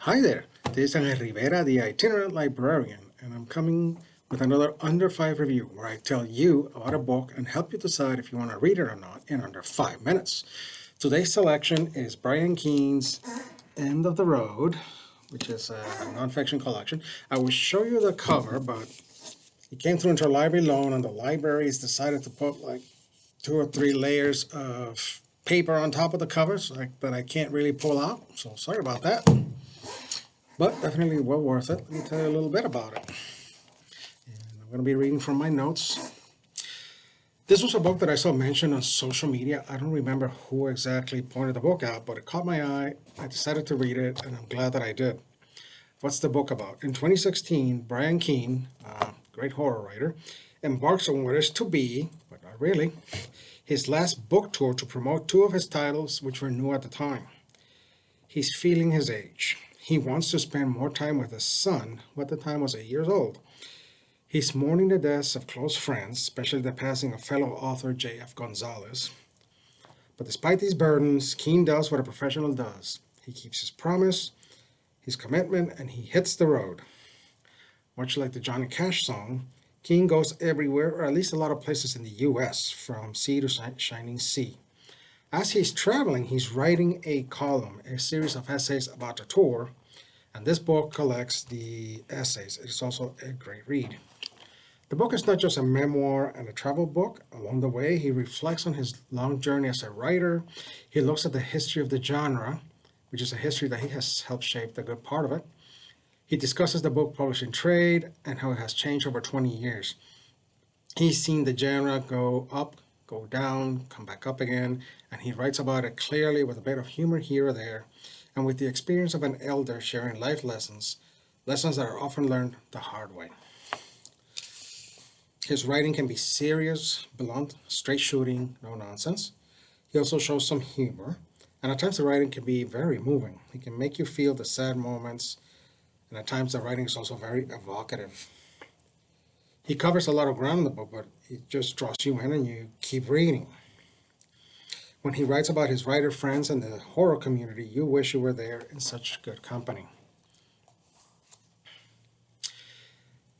Hi there, this is Angel Rivera, the Itinerant Librarian, and I'm coming with another Under 5 review where I tell you about a book and help you decide if you want to read it or not in under 5 minutes. Today's selection is Brian Keene's End of the Road, which is a nonfiction collection. I will show you the cover, but it came through into a library loan, and the libraries decided to put like 2 or 3 layers of paper on top of the covers that I can't really pull out, so sorry about that. But definitely well worth it. Let me tell you a little bit about it. And I'm going to be reading from my notes. This was a book that I saw mentioned on social media. I don't remember who exactly pointed the book out, but it caught my eye. I decided to read it, and I'm glad that I did. What's the book about? In 2016, Brian Keene, a great horror writer, embarks on what is to be, but not really, his last book tour to promote 2 of his titles, which were new at the time. He's feeling his age. He wants to spend more time with his son, who at the time was 8 years old. He's mourning the deaths of close friends, especially the passing of fellow author J.F. Gonzalez. But despite these burdens, Keene does what a professional does. He keeps his promise, his commitment, and he hits the road. Much like the Johnny Cash song, Keene goes everywhere, or at least a lot of places in the U.S., from sea to shining sea. As he's traveling, he's writing a column, a series of essays about the tour, and this book collects the essays. It's also a great read. The book is not just a memoir and a travel book. Along the way, he reflects on his long journey as a writer. He looks at the history of the genre, which is a history that he has helped shape a good part of it. He discusses the book publishing trade and how it has changed over 20 years. He's seen the genre go up, go down, come back up again, and he writes about it clearly with a bit of humor here or there, and with the experience of an elder sharing life lessons, lessons that are often learned the hard way. His writing can be serious, blunt, straight shooting, no nonsense. He also shows some humor, and at times the writing can be very moving. He can make you feel the sad moments, and at times the writing is also very evocative. He covers a lot of ground in the book, but it just draws you in and you keep reading. When he writes about his writer friends and the horror community, you wish you were there in such good company.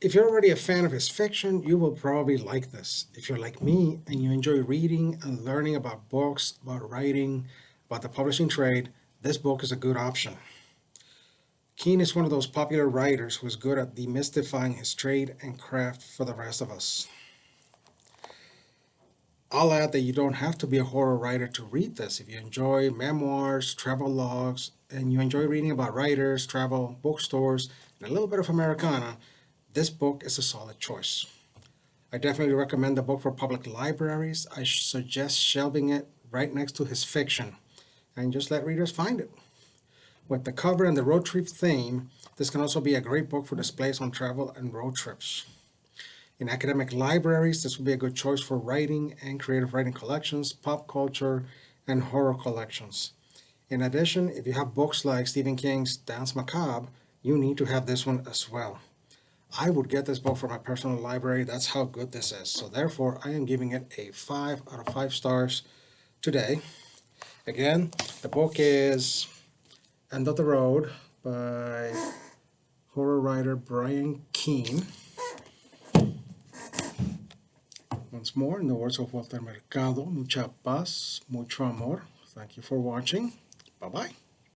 If you're already a fan of his fiction, you will probably like this. If you're like me and you enjoy reading and learning about books, about writing, about the publishing trade, this book is a good option. Keene is one of those popular writers who is good at demystifying his trade and craft for the rest of us. I'll add that you don't have to be a horror writer to read this. If you enjoy memoirs, travel logs, and you enjoy reading about writers, travel, bookstores, and a little bit of Americana, this book is a solid choice. I definitely recommend the book for public libraries. I suggest shelving it right next to his fiction and just let readers find it. With the cover and the road trip theme, this can also be a great book for displays on travel and road trips. In academic libraries, this would be a good choice for writing and creative writing collections, pop culture, and horror collections. In addition, if you have books like Stephen King's Danse Macabre, you need to have this one as well. I would get this book for my personal library. That's how good this is. So therefore, I am giving it a 5 out of 5 stars today. Again, the book is End of the Road by horror writer Brian Keene. Once more, in the words of Walter Mercado, mucha paz, mucho amor. Thank you for watching. Bye-bye.